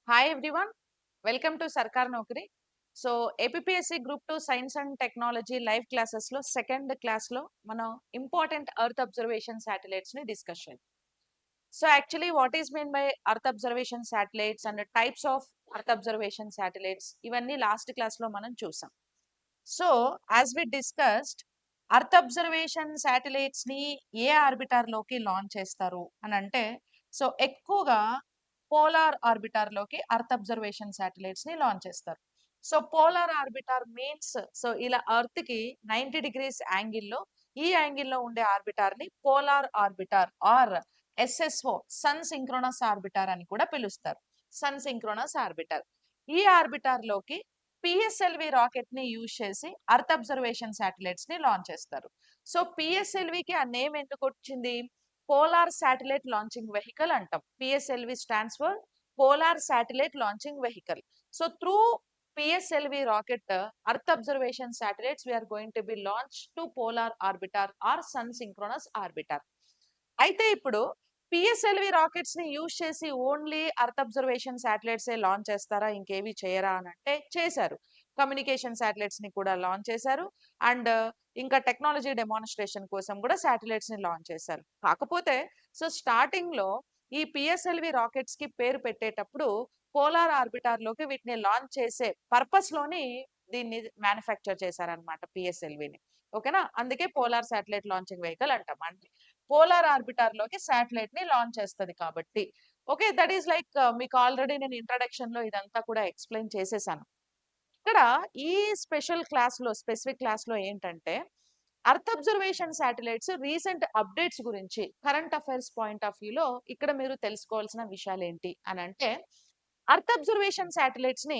Hi everyone, welcome to Sarkar Nokri. So APSC group 2 science and technology live classes లో second class లో మనం important earth observation satellites ని discuss చేద్దాం. So actually what is mean by earth observation satellites and types of earth observation satellites ఇవన్నీ last class లో మనం చూసాం. So as we discussed earth observation satellites ని ఏ ఆర్బిటార్ లోకి లాంచ్ చేస్తారు అని అంటే, సో ఎక్కువగా పోలార్ ఆర్బిటార్ లోకి ఎర్త్ అబ్జర్వేషన్ శాటిలైట్స్ ని లాంచ్ చేస్తారు. So polar orbit means, so ఇలా ఎర్త్ కి 90 డిగ్రీస్ యాంగిల్లో ఈ యాంగిల్లో ఉండే ఆర్బిటార్ ని polar orbit or SSO sun synchronous orbit అని కూడా పిలుస్తారు. Sun synchronous orbit. ఈ ఆర్బిటార్ లోకి పిఎస్ఎల్వి రాకెట్ ని యూజ్ చేసి అర్త్ అబ్జర్వేషన్ శాటిలైట్స్ ని లాంచ్ చేస్తారు. సో పిఎస్ఎల్వికి ఆ నేమ్ ఎందుకు వచ్చింది? పోలార్ శాటిలైట్ లాంచింగ్ వెహికల్ అంటాం. PSLV stands for polar satellite launching vehicle. So through PSLV rocket Earth observation satellites we are going to be launched to polar orbiter or sun synchronous orbiter. అయితే ఇప్పుడు PSLV rockets ని use చేసి only earth observation satellites launch చేస్తారా, ఇంకేవి చేయరా అని అంటే చేశారు. Communication satellites ని కూడా లాంచ్ చేశారు అండ్ ఇంకా టెక్నాలజీ డెమాన్స్ట్రేషన్ కోసం కూడా శాటిలైట్స్ ని లాంచ్ చేశారు. కాకపోతే సో స్టార్టింగ్ లో ఈ పిఎస్ఎల్వి రాకెట్స్ కి పేరు పెట్టేటప్పుడు పోలార్ ఆర్బిటార్ లోకి వీటిని లాంచ్ చేసే పర్పస్ లోని దీన్ని మ్యానుఫ్యాక్చర్ చేశారనమాట పిఎస్ఎల్విని. ఓకేనా, అందుకే పోలార్ శాటిలైట్ లాంచింగ్ వెహికల్ అంటాం. అంటే పోలార్ ఆర్బిటార్ లోకి శాటిలైట్ ని లాంచ్ చేస్తుంది కాబట్టి. ఓకే, దట్ ఈస్ లైక్ మీకు ఆల్రెడీ నేను ఇంట్రడక్షన్ లో ఇదంతా కూడా ఎక్స్ప్లెయిన్ చేసేసాను. ఇక్కడ ఈ స్పెసిఫిక్ క్లాస్ లో ఏంటంటే earth observation satellites recent updates గురించి కరెంట్ అఫైర్స్ పాయింట్ ఆఫ్ వ్యూలో ఇక్కడ మీరు తెలుసుకోవాల్సిన విషయాలు ఏంటి అని అంటే, అర్త్ అబ్జర్వేషన్ శాటిలైట్స్ ని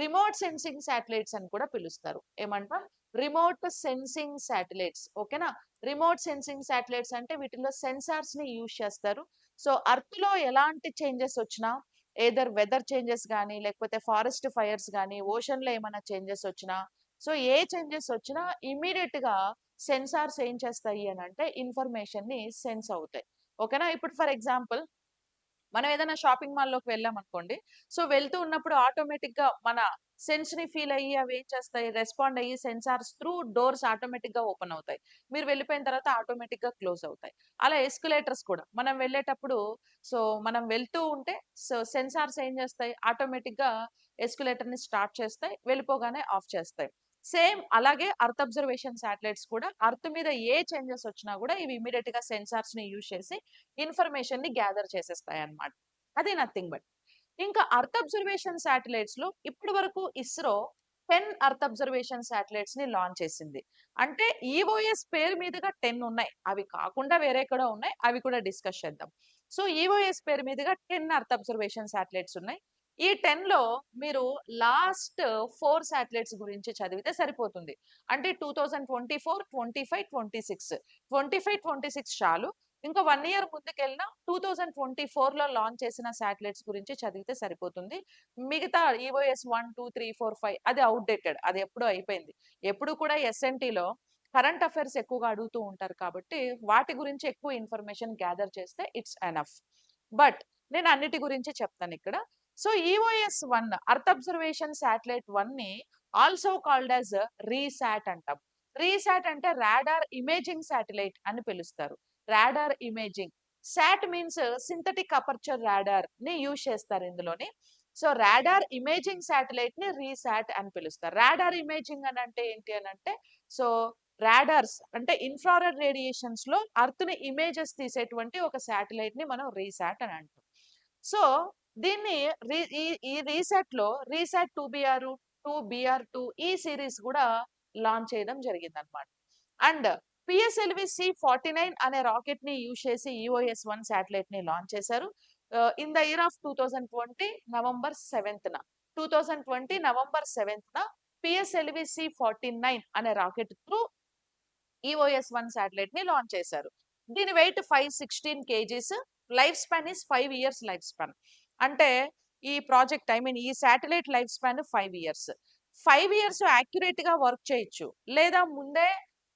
రిమోట్ సెన్సింగ్ శాటిలైట్స్ అని కూడా పిలుస్తారు. ఏమంటాం? Remote sensing satellites. ఓకేనా, రిమోట్ సెన్సింగ్ శాటిలైట్స్ అంటే వీటిలో సెన్సార్స్ ని యూజ్ చేస్తారు. సో అర్త్ లో ఎలాంటి చేంజెస్ వచ్చినా, ఏదర్ వెదర్ చేంజెస్ కానీ లేకపోతే ఫారెస్ట్ ఫైర్స్ కానీ ఓషన్ లో ఏమైనా చేంజెస్ వచ్చినా, సో ఏ చేంజెస్ వచ్చినా ఇమీడియట్ గా సెన్సార్స్ ఏం చేస్తాయి అని అంటే ఇన్ఫర్మేషన్ ని సెన్స్ అవుతాయి. ఓకేనా, ఇప్పుడు ఫర్ ఎగ్జాంపుల్ మనం ఏదైనా షాపింగ్ మాల్ లోకి వెళ్ళాం అనుకోండి. సో వెళ్తూ ఉన్నప్పుడు ఆటోమేటిక్ గా మన సెన్స్ ని ఫీల్ అయ్యి అవి ఏం చేస్తాయి, రెస్పాండ్ అయ్యి సెన్సార్స్ త్రూ డోర్స్ ఆటోమేటిక్ గా ఓపెన్ అవుతాయి. మీరు వెళ్ళిపోయిన తర్వాత ఆటోమేటిక్ గా క్లోజ్ అవుతాయి. అలా ఎస్కలేటర్స్ కూడా మనం వెళ్ళేటప్పుడు, సో మనం వెళ్తూ ఉంటే సో సెన్సార్స్ ఏం చేస్తాయి, ఆటోమేటిక్ గా ఎస్కలేటర్ ని స్టార్ట్ చేస్తాయి, వెళ్ళిపోగానే ఆఫ్ చేస్తాయి. సేమ్ అలాగే అర్త్ అబ్జర్వేషన్ శాటిలైట్స్ కూడా అర్త్ మీద ఏ చేంజెస్ వచ్చినా కూడా ఇవి ఇమీడియట్ గా సెన్సార్స్ ని యూజ్ చేసి ఇన్ఫర్మేషన్ ని గ్యాదర్ చేసేస్తాయి అన్నమాట. అది నథింగ్ బట్. ఇంకా అర్త్ అబ్జర్వేషన్ శాటిలైట్స్ లో ఇప్పటి వరకు ఇస్రో 10 అర్త్ అబ్జర్వేషన్ శాటిలైట్స్ ని లాంచ్ చేసింది. అంటే ఈఓఎస్ పేరు మీదుగా 10 ఉన్నాయి, అవి కాకుండా వేరే కూడా ఉన్నాయి, అవి కూడా డిస్కస్ చేద్దాం. సో ఈఓఎస్ పేరు మీదుగా 10 అర్త్ అబ్జర్వేషన్ శాటిలైట్స్ ఉన్నాయి. ఈ 10 లో మీరు లాస్ట్ 4 శాటిలైట్స్ గురించి చదివితే సరిపోతుంది. అంటే 2024, 25, 26, 25, 26 చాలు. ఇంకా 1 ఇయర్ ముందుకెళ్ళినా 2024 లో లాంచ్ చేసిన శాటిలైట్స్ గురించి చదివితే సరిపోతుంది. మిగతా ఈఓఎస్ 1, 2, 3, 4, 5 అది అవుట్‌డేటెడ్, అది ఎప్పుడో అయిపోయింది. ఎప్పుడు కూడా ఎస్ఎన్టీలో కరెంట్ అఫైర్స్ ఎక్కువగా అడుగుతూ ఉంటారు కాబట్టి వాటి గురించి ఎక్కువ ఇన్ఫర్మేషన్ గ్యాదర్ చేస్తే ఇట్స్ ఎనఫ్. బట్ నేను అన్నిటి గురించి చెప్తాను ఇక్కడ. So EOS 1 earth observation satellite 1 ని ఆల్సో కాల్డ్ యాజ్ రీసాట్ అంటాం. రీసాట్ అంటే రాడార్ ఇమేజింగ్ శాటిలైట్ అని పిలుస్తారు. Radar imaging. SAT means synthetic aperture radar ని యూజ్ చేస్తారు ఇందులోని. సో రాడార్ ఇమేజింగ్ శాటిలైట్ ని రీసాట్ అని పిలుస్తారు. రాడార్ ఇమేజింగ్ అని అంటే ఏంటి అని అంటే, సో రాడార్స్ అంటే ఇన్ఫ్రారెడ్ రేడియేషన్స్ లో అర్త్ ని ఇమేజెస్ తీసేటువంటి ఒక శాటిలైట్ ని మనం రీసాట్ అని అంటాం. సో దీన్ని ఈ రీసాట్ లో రీసాట్ 2BR, 2BR2 ఈ సిరీస్ కూడా లాంచ్ చేయడం జరిగింది అనమాట. అండ్ పిఎస్ఎల్వి C49 అనే రాకెట్ ని యూజ్ చేసి ఈఓఎస్ 1 శాటిలైట్ ని లాంచ్ చేశారు. In the year of 2020 November 7th 2020 November 7th PSLV C49 అనే రాకెట్ త్రూ ఈఓఎస్ 1 శాటిలైట్ ని లాంచ్ చేశారు. దీని weight 516 kgs, life span is 5 years life span. అంటే ఈ ప్రాజెక్ట్ ఈ satellite life span 5 years. 5 years accurate గా work చేయొచ్చు, లేదా ముందే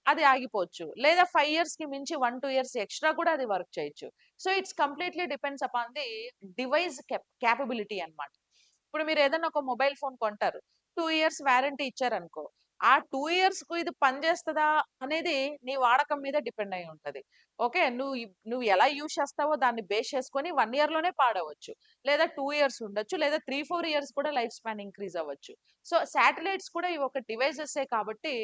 అది ఆగిపోవచ్చు, లేదా 5 ఇయర్స్ కి మించి 1-2 ఇయర్స్ ఎక్స్ట్రా కూడా అది వర్క్ చేయొచ్చు. So it's completely depends upon the device capability అన్నమాట. ఇప్పుడు మీరు ఏదైనా ఒక మొబైల్ ఫోన్ కొంటారు. 2 ఇయర్స్ వారంటీ ఇచ్చారనుకో. ఆ 2 ఇయర్స్‌కు ఇది పనిచేస్తదా అనేది నీ వాడకం మీద డిపెండ్ అయ్యి ఉంటది. ఓకే. నువ్వు ఎలా యూజ్ చేస్తావో దాన్ని బేస్ చేసుకొని 1 ఇయర్‌లోనే పాడవచ్చు. లేదా 2 ఇయర్స్ ఉండొచ్చు. లేదా 3, 4 ఇయర్స్ కూడా లైఫ్ స్పాన్ ఇంక్రీజ్ అవ్వచ్చు. సో, శాటిలైట్స్ కూడా ఇవి ఒక డివైసెసే కాబట్టి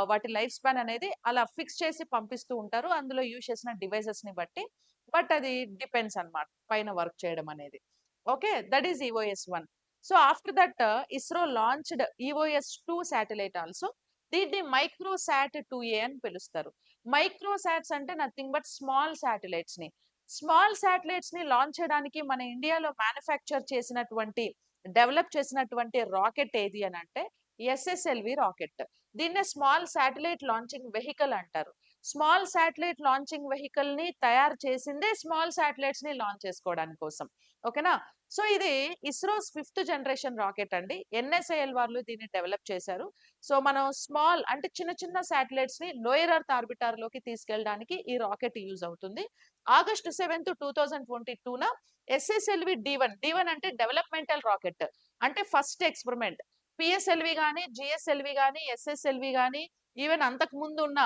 వాటి లైఫ్ స్పాన్ అనేది అలా ఫిక్స్ చేసి పంపిస్తూ ఉంటారు. అందులో యూజ్ చేసిన డివైసెస్‌ని బట్టి. బట్ అది డిపెండ్స్ అన్నమాట. పైన వర్క్ చేయడం అనేది. Okay. That is EOS 1. So, after that ISRO launched EOS 2 satellite also. దీన్ని మైక్రోసాట్ 2A అని పిలుస్తారు. మైక్రోసాట్స్ అంటే నథింగ్ బట్ స్మాల్ సాటిలైట్స్‌ని. స్మాల్ సాటిలైట్స్‌ని లాంచ్ చేయడానికి మన ఇండియాలో మ్యానుఫ్యాక్చర్ చేసినటువంటి, డెవలప్ చేసినటువంటి రాకెట్ ఏది అనంటే ఎస్ఎస్ఎల్‌వి రాకెట్. దీన్నే స్మాల్ సాటిలైట్ లాంచింగ్ వెహికల్ అంటారు. స్మాల్ సాటిలైట్ లాంచింగ్ వెహికల్‌ని తయారు చేసిందే స్మాల్ సాటిలైట్స్‌ని లాంచ్ చేసుకోవడానికి కోసం. ఓకేనా? సో, ఇది ఇస్రోస్ 5థ్ జనరేషన్ రాకెట్ అండి. ఎన్ఎస్ఏఎల్ వాళ్ళు దీన్ని డెవలప్ చేశారు. సో, మనం స్మాల్ అంటే చిన్న చిన్న సాటిలైట్స్‌ని లోయర్ ఎర్త్ ఆర్బిటార్‌లోకి తీసుకెళ్ళడానికి ఈ రాకెట్ యూజ్ అవుతుంది. ఆగస్ట్ 7, 2022న ఎస్ఎస్ఎల్‌వి డి1. డి1 అంటే డెవలప్‌మెంటల్ రాకెట్. అంటే ఫస్ట్ ఎక్స్‌పెరిమెంట్. పిఎస్ఎల్‌వి గాని, జిఎస్ఎల్‌వి గాని, ఎస్ఎస్ఎల్‌వి గాని, ఈవెన్ అంతకు ముందు ఉన్న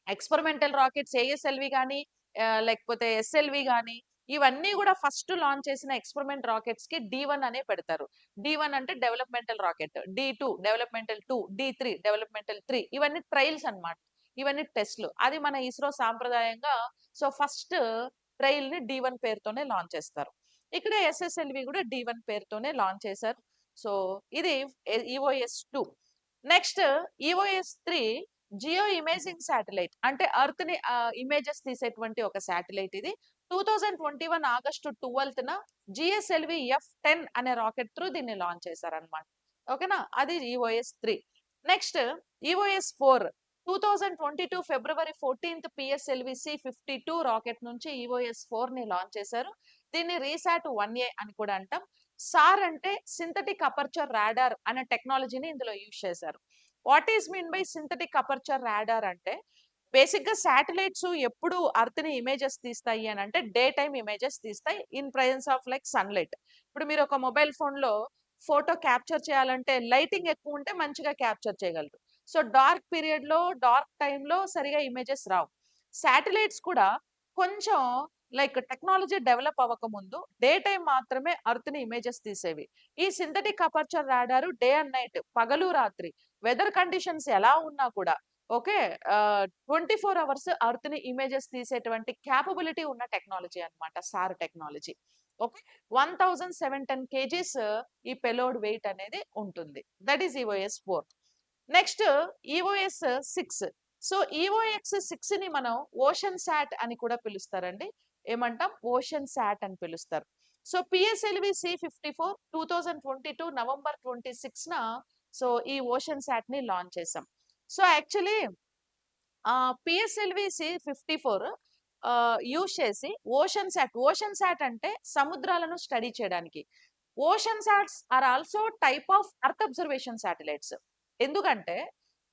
ఎక్స్పెరిమెంటల్ రాకెట్స్ ఏఎస్ఎల్‌వి గాని, లేకపోతే ఎస్ఎల్‌వి గాని, ఇవన్నీ గూడా ఫస్ట్ లాంచ్ చేసిన ఎక్స్పెరిమెంట్ రాకెట్స్‌కి డి1 అనే పెడతారు. డి1 అంటే డెవలప్‌మెంటల్ రాకెట్. డి2 డెవలప్‌మెంటల్ 2, డి3 డెవలప్‌మెంటల్ 3 ఇవన్నీ ట్రయల్స్ అన్నమాట. ఇవన్నీ టెస్ట్‌లు. అది మన ఇస్రో సాంప్రదాయంగా సో, ఫస్ట్ ట్రయల్‌ని డి1 పేరుతోనే లాంచ్ చేస్తారు. ఇక్కడ ఎస్ఎస్ఎల్‌వి గూడా డి1 పేరుతోనే లాంచ్ చేశారు. సో, ఇది EOS 2. Next EOS 3 geo imaging satellite. అంటే ఎర్త్‌ని ఇమేజెస్ తీసేటువంటి ఒక సాటిలైట్ ఇది. 2021 ఆగస్టు 12న జిఎస్ఎల్‌వి ఎఫ్-10 అనే రాకెట్ త్రూ దీన్ని లాంచ్ చేశారన్నమాట. ఓకేనా? అది ఈఓఎస్ 3. నెక్స్ట్ ఈఓఎస్ 4 2022 ఫిబ్రవరి 14థ్ పిఎస్ఎల్‌వి సి-52 రాకెట్ నుంచి ఈఓఎస్ 4ని లాంచ్ చేశారు. దీన్ని రీసాట్ 1A అని కూడా అంటాం. సార్ అంటే సింథటిక్ అపర్చర్ రాడార్ అనే టెక్నాలజీని ఇందులో యూజ్ చేశారు. What is mean by synthetic aperture radar అంటే బేసిక్‌గా శాటిలైట్స్ ఎప్పుడు ఎర్త్‌ని ఇమేజెస్ తీస్తాయి అనంటే డే టైమ్ ఇమేజెస్ తీస్తాయి in presence of like sunlight. ఇప్పుడు మీరు ఒక మొబైల్ ఫోన్‌లో ఫోటో క్యాప్చర్ చేయాలంటే లైటింగ్ ఎక్కువ ఉంటే మంచిగా క్యాప్చర్ చేయగలరు. సో, డార్క్ పీరియడ్‌లో, డార్క్ టైమ్‌లో సరిగ్గా ఇమేజెస్ రావు. శాటిలైట్స్ కూడా కొంచెం లైక్ టెక్నాలజీ డెవలప్ అవ్వకముందు డే టైమ్ మాత్రమే ఎర్త్‌ని ఇమేజెస్ తీసేవి. ఈ synthetic aperture radar day and night పగలు, రాత్రి వెదర్ కండిషన్స్ ఎలా ఉన్నా కూడా ఓకే. 24 అవర్స్ ఎర్త్‌ని ఇమేజెస్ తీసేటువంటి కేపబిలిటీ ఉన్న టెక్నాలజీ అన్నమాట సార్ టెక్నాలజీ. ఓకే. 1710 కేజీస్ ఈ పేలోడ్ వెయిట్ అనేది ఉంటుంది. That is EOS 4. Next EOS 6. So, EOS 6ని మనం ఓషన్ సాట్ అని కూడా పిలుస్తారండి. ఏమంటాం? ఓషన్ సాట్ అని పిలుస్తారు. సో, పిఎస్ఎల్‌వి సి-54 2022 నవంబర్ 26న సో, ఈ ఓషన్ సాట్‌ని లాంచ్ చేసాం. సో, యాక్చువల్లీ పిఎస్ఎల్‌వి సి-54 యూజ్ చేసి ఓషన్ సాట్ అంటే సముద్రాలను స్టడీ చేయడానికి. Ocean sats are also type of earth observation satellites. ఎందుకంటే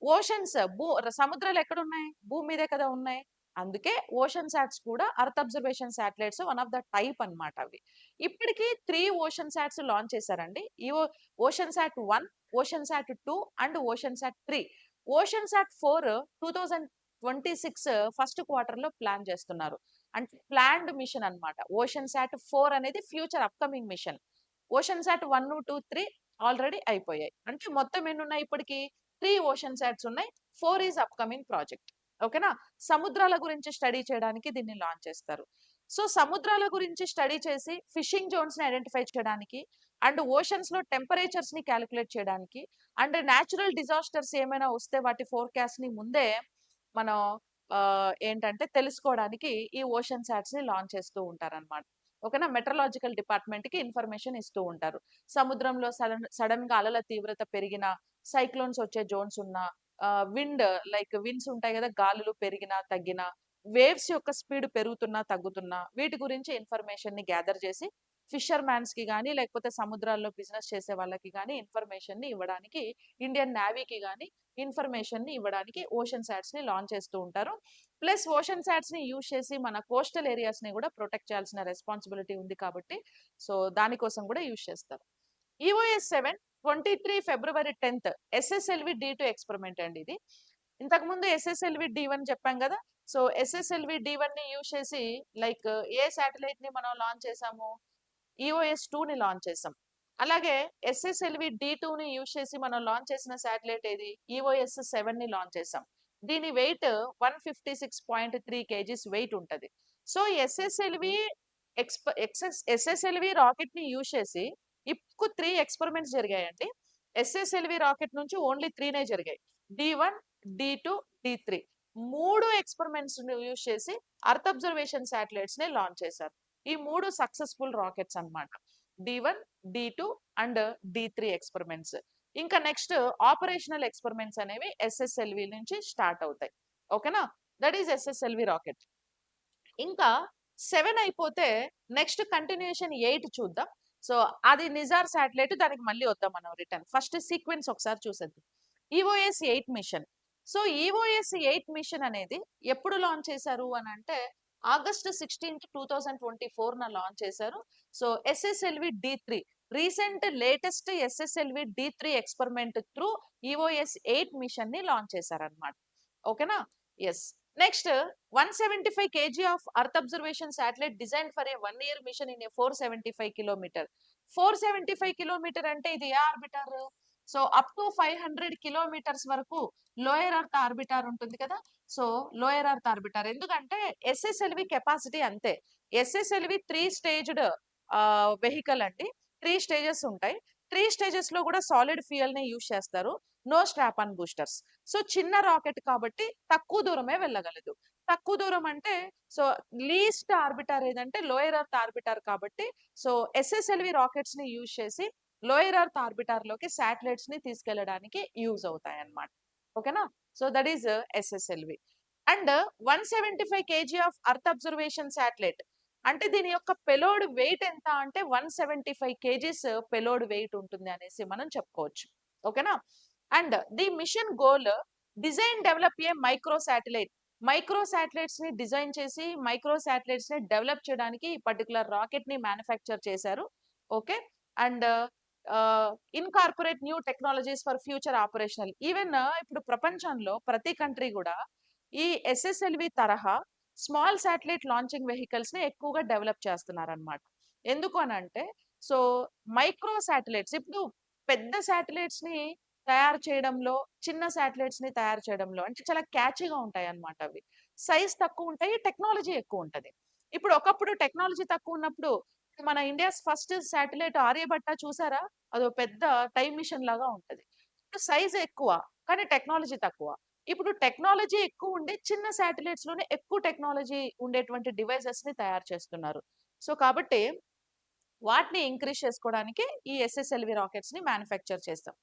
ఓషన్స్ సముద్రాలు ఎక్కడున్నాయి? భూమి మీదే కదా ఉన్నాయి. అందుకే ఓషన్ సాట్స్ కూడా earth observation satellites one of the type అన్నమాట అవి. ఇప్పటికి 3 ఓషన్ సాట్స్ లాంచ్ చేశారండి. Ocean sat 1, ocean sat 2 and ocean sat 3. Ocean sat 4 2026 first క్వార్టర్‌లో ప్లాన్ చేస్తున్నారు. అంటే ప్లాన్డ్ మిషన్ అన్నమాట. ఓషన్ సాట్ 4 అనేది future upcoming mission. Ocean sat 1, 2, 3 already అయిపోయాయి. అంటే మొత్తం ఎన్నున్నాయి ఇప్పటికి? 3 ఓషన్ సాట్స్ ఉన్నాయి. 4 ఈస్ అప్‌కమింగ్ ప్రాజెక్ట్. ఓకేనా? సముద్రాల గురించి స్టడీ చేయడానికి దీన్ని లాంచ్ చేస్తారు. సో, సముద్రాల గురించి స్టడీ చేసి ఫిషింగ్ జోన్స్‌ని ఐడెంటిఫై చేయడానికి అండ్ ఓషన్స్‌లో టెంపరేచర్స్‌ని కాలిక్యులేట్ చేయడానికి అండ్ నేచురల్ డిజాస్టర్స్ ఏమైనా వస్తే వాటి ఫోర్‌కాస్ట్‌ని ముందే మనం ఏంటంటే తెలుసుకోవడానికి ఈ ఓషన్ సాట్స్‌ని లాంచ్ చేస్తూ ఉంటారన్నమాట. ఓకేనా? మెట్రలాజికల్ డిపార్ట్‌మెంట్‌కి ఇన్ఫర్మేషన్ ఇస్తూ ఉంటారు. సముద్రంలో సడెన్‌గా అలల తీవ్రత పెరిగినా, సైక్లోన్స్ వచ్చే జోన్స్ ఉన్నా, విండ్ లైక్ విండ్స్ ఉంటాయి గదా! గాలులు పెరిగినా, తగ్గినా, వేవ్స్ యొక్క స్పీడ్ పెరుగుతున్నా, తగ్గుతున్నా వీటి గురించి ఇన్ఫర్మేషన్‌ని గ్యాదర్ చేసి ఫిషర్‌మాన్స్‌కి గాని, లేకపోతే సముద్రాల్లో బిజినెస్ చేసే వాళ్ళకి గాని ఇన్ఫర్మేషన్‌ని ఇవ్వడానికి ఇండియన్ నేవీకి గాని ఇన్ఫర్మేషన్‌ని ఇవ్వడానికి ఓషన్ సాట్స్‌ని లాంచ్ చేస్తూ ఉంటారు. ప్లస్ ఓషన్ సాట్స్‌ని యూజ్ చేసి మన కోస్టల్ ఏరియాస్‌ని గూడా ప్రొటెక్ట్ చేయాల్సిన రెస్పాన్సిబిలిటీ ఉంది కాబట్టి సో, దానికోసం గూడా యూజ్ చేస్తారు. ఈఓఎస్ 7 23 ఫిబ్రవరి 10th ఎస్ఎస్ఎల్వి D2 ఎక్స్పెరిమెంట్ అండి ఇది. ఇంతకుముందు ఎస్ఎస్ఎల్వి D1 చెప్పాం కదా. సో ఎస్ఎస్ఎల్వి D1 ని యూజ్ చేసి లైక్ ఏ శాటిలైట్ ని మనం లాంచ్ చేసాము, ఈఓఎస్ 2 ని లాంచ్ చేసాం. అలాగే ఎస్ఎస్ఎల్వి D2 ని యూజ్ చేసి మనం లాంచ్ చేసిన శాటిలైట్ ఏది, ఈఓఎస్ 7 ని లాంచ్ చేసాం. దీని వెయిట్ 156.3 kgs వెయిట్ ఉంటది. సో ఎస్ఎస్ఎల్వి రాకెట్ ని యూజ్ చేసి ఇప్పుడు 3 ఎక్స్పెరిమెంట్స్ జరిగాయండి. ఎస్ఎస్ఎల్వి రాకెట్ నుంచి ఓన్లీ 3 జరిగాయి. D1, D2, D3 3 experiments use చేసి అర్త్ అబ్జర్వేషన్ శాటిలైట్స్ ని లాంచ్ చేశారు. ఈ 3 సక్సెస్ఫుల్ రాకెట్స్ అన్నమాట. D1, D2 and D3 experiments. ఇంకా నెక్స్ట్ ఆపరేషనల్ ఎక్స్పెరిమెంట్స్ అనేవి ఎస్ఎస్ఎల్వి నుంచి స్టార్ట్ అవుతాయి. ఓకేనా, దట్ ఈస్ ఎస్ఎస్ఎల్వి రాకెట్. ఇంకా 7 అయిపోతే నెక్స్ట్ కంటిన్యూషన్ 8 చూద్దాం. సో అది నిజార్ శాటిలైట్, దానికి మళ్ళీ వద్దాం మనం రిటర్న్. ఫస్ట్ సీక్వెన్స్ ఒకసారి చూసేద్దాం. EOS 8 mission. So EOS 8 mission అనేది ఎప్పుడు లాంచ్ చేశారు అని అంటే ఆగస్ట్ 16, 2024 లాంచ్ చేశారు. So SSLV D3 recent latest SSLV D3 experiment through EOS 8 mission ని లాంచ్ చేశారనమాట. ఓకేనా, yes. Next 175 kg of Earth observation satellite designed for a 1-year mission in a 475 kilometer. 475 kilometer అంటే ఇది ఏ orbiter? So up to 500 kilometers వరకు lower earth orbiter ఉంటుంది కదా. So lower earth orbiter ఎందుకంటే ఎస్ఎస్ఎల్వి కెపాసిటీ అంతే. ఎస్ఎస్ఎల్వి 3 స్టేజ్డ్ వెహికల్ అండి. 3 stages ఉంటాయి. 3 స్టేజెస్ లో కూడా సాలిడ్ ఫ్యూయల్ ని యూజ్ చేస్తారు. No strap on boosters. So చిన్న రాకెట్ కాబట్టి తక్కువ దూరమే వెళ్ళగలదు. తక్కువ దూరం అంటే సో లీస్ట్ ఆర్బిటర్ ఏదంటే లోయర్ ఎర్త్ ఆర్బిటర్ కాబట్టి సో ఎస్ఎస్ఎల్వి రాకెట్స్ ని యూజ్ చేసి లోయర్ ఎర్త్ ఆర్బిటర్ లోకి శాటిలైట్స్ ని తీసుకెళ్లడానికి యూజ్ అవుతాయి అన్నమాట. ఓకేనా, so that is SSLV. And 175 kg of earth observation satellite అంటే దీని యొక్క పెలోడ్ వెయిట్ ఎంత అంటే 175 kgs పెలోడ్ వెయిట్ ఉంటుంది అనేసి మనం చెప్పుకోవచ్చు. ఓకేనా, and the mission goal design develop a micro satellite. Micro satellites ని డిజైన్ చేసి మైక్రో శాటిలైట్స్ ని డెవలప్ చేయడానికి ఈ పర్టికులర్ రాకెట్ ని మ్యానుఫ్యాక్చర్ చేశారు. Okay, and incorporate new technologies for future operational. Even ఇప్పుడు ప్రపంచంలో ప్రతి కంట్రీ కూడా ఈ ఎస్ఎస్ఎల్వి తరహా స్మాల్ శాటిలైట్ లాంచింగ్ వెహికల్స్ ని ఎక్కువగా డెవలప్ చేస్తున్నారన్నమాట. ఎందుకు అని అంటే సో మైక్రో శాటిలైట్స్ ఇప్పుడు పెద్ద శాటిలైట్స్ ని తయారు చేయడంలో, చిన్న శాటిలైట్స్ ని తయారు చేయడంలో అంటే చాలా క్యాచీగా ఉంటాయి అన్నమాట. అవి సైజ్ తక్కువ ఉంటాయి, టెక్నాలజీ ఎక్కువ ఉంటది. ఇప్పుడు ఒకప్పుడు టెక్నాలజీ తక్కువ ఉన్నప్పుడు మన ఇండియాస్ ఫస్ట్ శాటిలైట్ ఆర్యభట్ట చూసారా, అదో పెద్ద టైమ్ మిషన్ లాగా ఉంటది. ఇప్పుడు సైజ్ ఎక్కువ కానీ టెక్నాలజీ తక్కువ. ఇప్పుడు టెక్నాలజీ ఎక్కువ ఉండి చిన్న శాటిలైట్స్ లోనే ఎక్కువ టెక్నాలజీ ఉండేటువంటి డివైసెస్ ని తయారు చేస్తున్నారు. సో కాబట్టి వాటిని ఇంక్రీజ్ చేసుకోవడానికి ఈ ఎస్ఎస్ఎల్వి రాకెట్స్ ని మ్యానుఫ్యాక్చర్ చేస్తాం.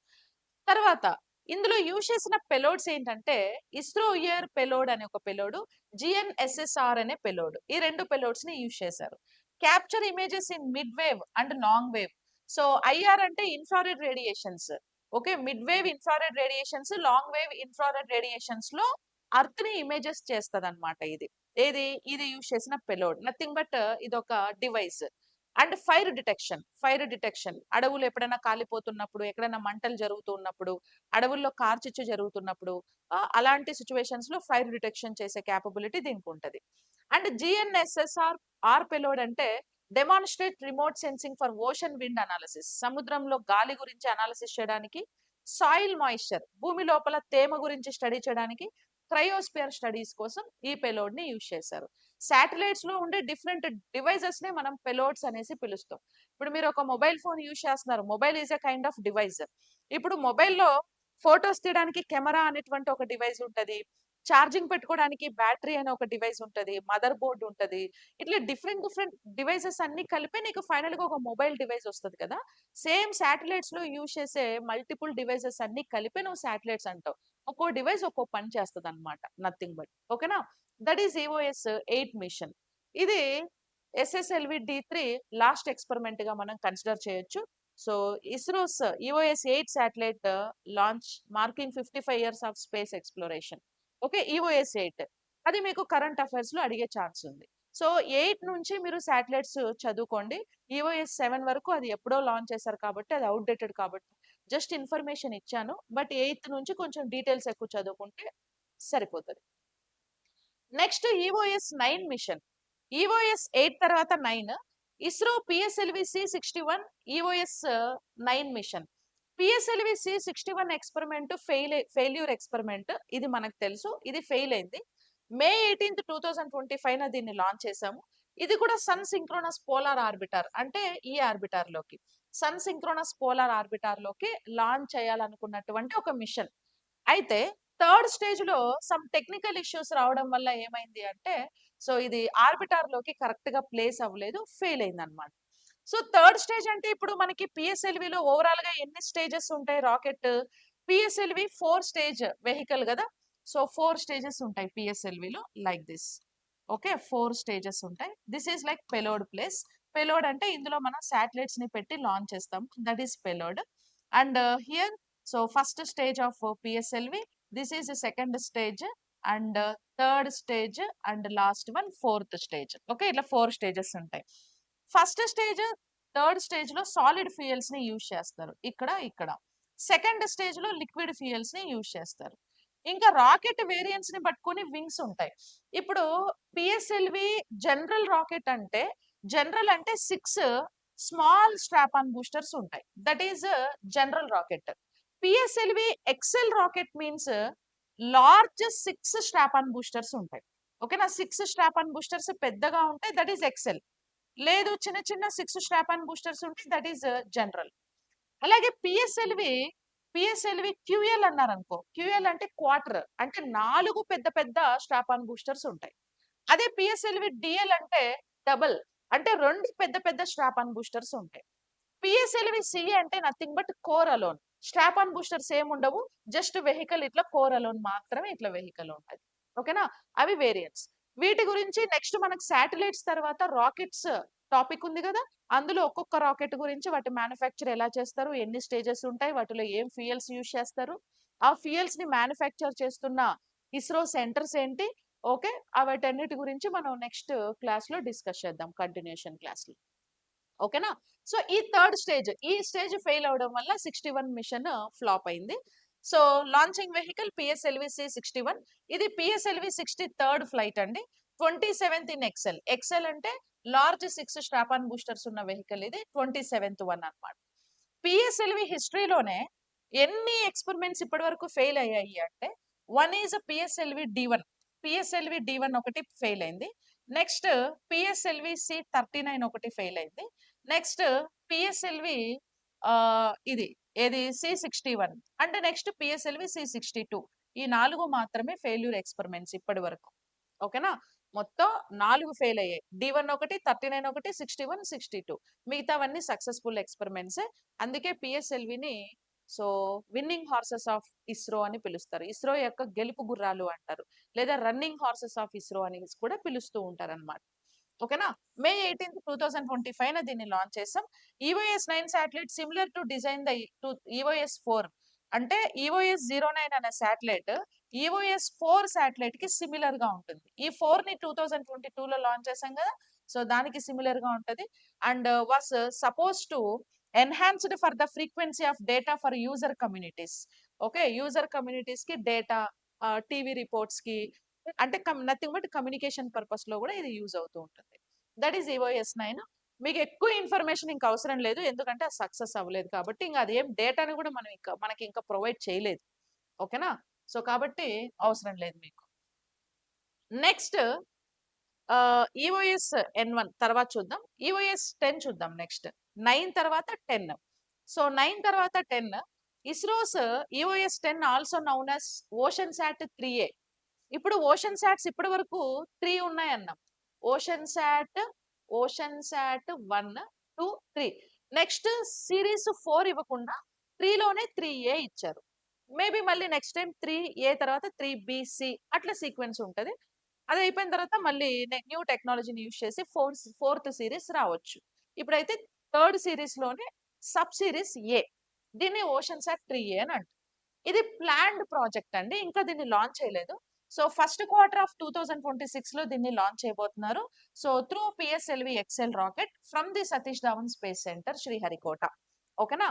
తర్వాత ఇందులో యూజ్ చేసిన పెలోడ్స్ ఏంటంటే ఇస్రో ఇయర్ పెలోడ్ అనే ఒక పెలోడ్, జిఎన్ఎస్ఎస్ఆర్ అనే పెలోడ్. ఈ 2 పెలోడ్స్ ని యూజ్ చేశారు. Capture images in mid wave and long wave. So IR అంటే infrared radiations. Okay, mid wave infrared radiations, long wave infrared radiations లో అర్త్ ని ఇమేజెస్ చేస్తుంది అనమాట. ఇది యూజ్ చేసిన పెలోడ్, నథింగ్ బట్ ఇది ఒక డివైస్. అండ్ ఫైర్ డిటెక్షన్ అడవులు ఎప్పుడైనా కాలిపోతున్నప్పుడు, ఎక్కడైనా మంటలు జరుగుతున్నప్పుడు, అడవుల్లో కార్చిచ్చు జరుగుతున్నప్పుడు అలాంటి సిచ్యువేషన్స్ లో ఫైర్ డిటెక్షన్ చేసే క్యాపబిలిటీ దీనికి ఉంటది. అండ్ జిఎన్ఎస్ఎస్ఆర్ పెలోడ్ అంటే demonstrate remote sensing for ocean wind analysis. సముద్రంలో గాలి గురించి అనాలిసిస్ చేయడానికి, సాయిల్ మాయిశ్చర్ భూమి లోపల తేమ గురించి స్టడీ చేయడానికి, క్రయోస్పియర్ స్టడీస్ కోసం ఈ పెలోడ్ ని యూజ్ చేశారు. శాటిలైట్స్ లో ఉండే డిఫరెంట్ డివైజెస్ ని మనం పెలోడ్స్ అనేసి పిలుస్తాం. ఇప్పుడు మీరు ఒక మొబైల్ ఫోన్ యూజ్ చేస్తున్నారు, mobile is a kind of device. ఇప్పుడు మొబైల్లో ఫొటోస్ తీయడానికి కెమెరా అనేటువంటి ఒక డివైస్ ఉంటది, ఛార్జింగ్ పెట్టుకోవడానికి బ్యాటరీ అనే ఒక డివైస్ ఉంటది, మదర్ బోర్డ్ ఉంటది. ఇట్లా డిఫరెంట్ డివైసెస్ అన్ని కలిపి నీకు ఫైనల్ గా ఒక మొబైల్ డివైస్ వస్తుంది కదా. సేమ్ శాటిలైట్స్ లో యూజ్ చేసే మల్టిపుల్ డివైసెస్ అన్ని కలిపి నువ్వు శాటిలైట్స్ అంటావు. ఒక్కో డివైస్ ఒక్కో పని చేస్తుంది అనమాట, నథింగ్ బట్. ఓకేనా, దట్ ఈస్ ఈఓఎస్ 8 మిషన్. ఇది ఎస్ఎస్ఎల్వి D3 లాస్ట్ ఎక్స్పెరిమెంట్ గా మనం కన్సిడర్ చేయొచ్చు. So ISRO's EOS 8 satellite launch marking 55 years of space exploration. Okay, EOS 8 అది మీకు కరెంట్ అఫైర్స్ లో అడిగే ఛాన్స్ ఉంది. సో 8 నుంచి మీరు శాటిలైట్స్ చదువుకోండి. ఈఓఎస్ 7 వరకు అది ఎప్పుడో లాంచ్ చేశారు కాబట్టి అది అవుట్‌డేటెడ్ కాబట్టి జస్ట్ ఇన్ఫర్మేషన్ ఇచ్చాను. బట్ 8 నుంచి కొంచెం డీటెయిల్స్ ఎక్కువ చదువుకుంటే సరిపోతది. Next EOS 9 machine. ఈఓఎస్ 8 తర్వాత 9 ఇస్రో పిఎస్ఎల్వి సి61 ఈఓఎస్ 9 మిషన్. పిఎస్ఎల్వి సి61 ఎక్స్పెరిమెంట్ ఫెయిల్యూర్ ఎక్స్పెరిమెంట్. ఇది మనకు తెలుసు. ఇది ఫెయిల్ అయింది. మే 18, 2025 దీన్ని లాంచ్ చేశాము. ఇది కూడా సన్ సింక్రోనస్ పోలార్ ఆర్బిటార్ అంటే ఈ ఆర్బిటార్ లోకి సన్ సింక్రోనస్ పోలార్ ఆర్బిటార్ లోకి లాంచ్ చేయాలనుకున్నటువంటి ఒక మిషన్. అయితే థర్డ్ స్టేజ్ లో సమ్ టెక్నికల్ ఇష్యూస్ రావడం వల్ల ఏమైంది అంటే సో ఇది ఆర్బిటార్ లోకి కరెక్ట్ గా ప్లేస్ అవ్వలేదు, ఫెయిల్ అయింది అనమాట. సో థర్డ్ స్టేజ్ అంటే ఇప్పుడు మనకి పిఎస్ఎల్వి లో ఓవరాల్ గా ఎన్ని స్టేజెస్ ఉంటాయి రాకెట్? పిఎస్ఎల్వి 4 స్టేజ్ వెహికల్ కదా. సో 4 స్టేజెస్ ఉంటాయి పిఎస్ఎల్వి లో లైక్ దిస్. ఓకే, 4 స్టేజెస్ ఉంటాయి. This is like payload place. Payload అంటే ఇందులో మనం శాటిలైట్స్ ని పెట్టి లాంచ్ చేస్తాం, that is payload. And here so first stage of PSLV, this is second stage and third stage and last one fourth stage. Okay, ఇట్లా 4 stages ఉంటాయి. First stage third stage లో solid fuels ని use చేస్తారు ఇక్కడ ఇక్కడ. Second stage లో liquid fuels ని use చేస్తారు. ఇంకా రాకెట్ వేరియంట్స్ ని పట్టుకొని వింగ్స్ ఉంటాయి. ఇప్పుడు పిఎస్ఎల్వి జనరల్ రాకెట్ అంటే జనరల్ అంటే 6 స్మాల్ స్ట్రాప్ ఆన్ బూస్టర్స్ ఉంటాయి, that is general rocket. PSLV XL rocket means large 6 strap on boosters ఉంటాయి. ఓకేనా, 6 స్ట్రాప్ ఆన్ బూస్టర్స్ పెద్దగా ఉంటాయి, దట్ ఈస్ ఎక్సెల్. లేదు చిన్న చిన్న 6 స్ట్రాప్ ఆన్ బూస్టర్స్ ఉంటాయి, దట్ ఈస్ జనరల్. అలాగే పిఎస్ఎల్వి క్యూఎల్ అన్నారు అనుకో, క్యూఎల్ అంటే క్వార్టర్ అంటే 4 పెద్ద పెద్ద స్ట్రాప్ ఆన్ బూస్టర్స్ ఉంటాయి. అదే పిఎస్ఎల్వి డిఎల్ అంటే డబుల్ అంటే 2 పెద్ద పెద్ద స్ట్రాప్ ఆన్ బూస్టర్స్ ఉంటాయి. పిఎస్ఎల్వి సిఏ అంటే nothing but core alone. Strap on boosters ఏమి ఉండవు, జస్ట్ వెహికల్ ఇట్లా కోర్ అలోన్ మాత్రమే ఇట్లా వెహికల్ ఉంటుంది. ఓకేనా, అవి వేరియంట్స్. వీటి గురించి నెక్స్ట్ మనకు శాటిలైట్స్ తర్వాత రాకెట్స్ టాపిక్ ఉంది కదా, అందులో ఒక్కొక్క రాకెట్ గురించి వాటి మ్యానుఫ్యాక్చర్ ఎలా చేస్తారు, ఎన్ని స్టేజెస్ ఉంటాయి, వాటిలో ఏం ఫ్యూయల్స్ యూజ్ చేస్తారు, ఆ ఫ్యూయల్స్ ని మ్యానుఫ్యాక్చర్ చేస్తున్న ఇస్రో సెంటర్స్ ఏంటి, ఓకే, వాటన్నిటి గురించి మనం నెక్స్ట్ క్లాస్ లో డిస్కస్ చేద్దాం కంటిన్యూషన్ క్లాస్ లో. ఓకేనా. సో ఈ థర్డ్ స్టేజ్, ఈ స్టేజ్ ఫెయిల్ అవడం వల్ల 61 మిషన్ ఫ్లాప్ అయింది. సో లాంచింగ్ వెహికల్ పిఎస్ఎల్వి సి61. ఇది పిఎస్ఎల్వి 63rd ఫ్లైట్ అండి. 27th in XL. ఎక్సెల్ అంటే లార్జ్ 6 స్ట్రాప్ ఆన్ బూస్టర్స్ ఉన్న వెహికల్, ఇది 27th వన్ అన్నమాట. పిఎస్ఎల్వి హిస్టరీలోనే ఎన్ని ఎక్స్పెరిమెంట్స్ ఇప్పటి వరకు ఫెయిల్ అయ్యాయి అంటే one is PSLV D one. PSLV D one ఒకటి ఫెయిల్ అయింది. నెక్స్ట్ పిఎస్ఎల్వి సి39 ఒకటి ఫెయిల్ అయింది. నెక్స్ట్ పిఎస్ఎల్వి ఇది ఏది సి61 అంటే నెక్స్ట్ పిఎస్ఎల్వి సి62. ఈ 4 మాత్రమే ఫెయిల్యూర్ ఎక్స్పెరిమెంట్స్ ఇప్పటి వరకు. ఓకేనా, మొత్తం 4 ఫెయిల్ అయ్యాయి. డి1 ఒకటి, 39 ఒకటి, 61, 62. మిగతావన్నీ సక్సెస్ఫుల్ ఎక్స్పెరిమెంట్స్. అందుకే పిఎస్ఎల్విని so winning horses of ISRO అని పిలుస్తారు. ఇస్రో యొక్క గెలుపు గుర్రాలు అంటారు, లేదా రన్నింగ్ హార్సెస్ ఆఫ్ ఇస్రో అని కూడా పిలుస్తూ ఉంటారు అనమాట. ఓకేనా, మే 18, 2025 దీన్ని లాంచ్ చేసాం. EOS 9 satellite similar to design the EOS 4 అంటే ఈఓఎస్ 09 అనే శాటిలైట్ ఈఓఎస్ 4 శాటిలైట్ కి సిమిలర్ గా ఉంటుంది. ఈ 4 ని 2022 లో లాంచ్ చేసాం కదా, సో దానికి సిమిలర్ గా ఉంటది. And was suppose to enhanced for the frequency of data for user communities. Okay, user communities కి డేటా, టీవీ రిపోర్ట్స్ కి అంటే నథింగ్ బట్ కమ్యూనికేషన్ పర్పస్ లో కూడా ఇది యూజ్ అవుతూ ఉంటుంది. That is EOS 9. మీకు ఎక్కువ ఇన్ఫర్మేషన్ ఇంకా అవసరం లేదు, ఎందుకంటే అది సక్సెస్ అవ్వలేదు కాబట్టి ఇంకా అదేం డేటాని కూడా మనకి ఇంకా ప్రొవైడ్ చేయలేదు. ఓకేనా, సో కాబట్టి అవసరం లేదు మీకు. నెక్స్ట్ ఈఓఎస్ N1 తర్వాత చూద్దాం. ఈఓఎస్ 10 చూద్దాం నెక్స్ట్. 9 తర్వాత 10. సో 9 తర్వాత 10 ISRO's EOS 10 also known as ocean sat 3A. ఇప్పుడు ఓషన్ శాట్స్ ఇప్పటి వరకు 3 ఉన్నాయన్నాం. Ocean sat 1, 2, 3. నెక్స్ట్ సిరీస్ 4 ఇవ్వకుండా 3 లోనే 3A ఇచ్చారు. మేబీ మళ్ళీ నెక్స్ట్ టైం 3A తర్వాత 3BC అట్లా సీక్వెన్స్ ఉంటది. అది అయిపోయిన తర్వాత మళ్ళీ న్యూ టెక్నాలజీని యూజ్ చేసి ఫోర్త్ సిరీస్ రావచ్చు. ఇప్పుడైతే థర్డ్ సిరీస్ లోనే సబ్ సిరీస్ ఏ, దీన్ని ఓషన్ శాట్ 3A అని అంటారు. ఇది ప్లాన్డ్ ప్రాజెక్ట్ అండి, ఇంకా దీన్ని లాంచ్ చేయలేదు. సో ఫస్ట్ క్వార్టర్ ఆఫ్ 2026 లో దీన్ని లాంచ్ చేయబోతున్నారు. So through PSLV XL rocket from the Satish Dhawan space centre Sriharikota. ఓకేనా?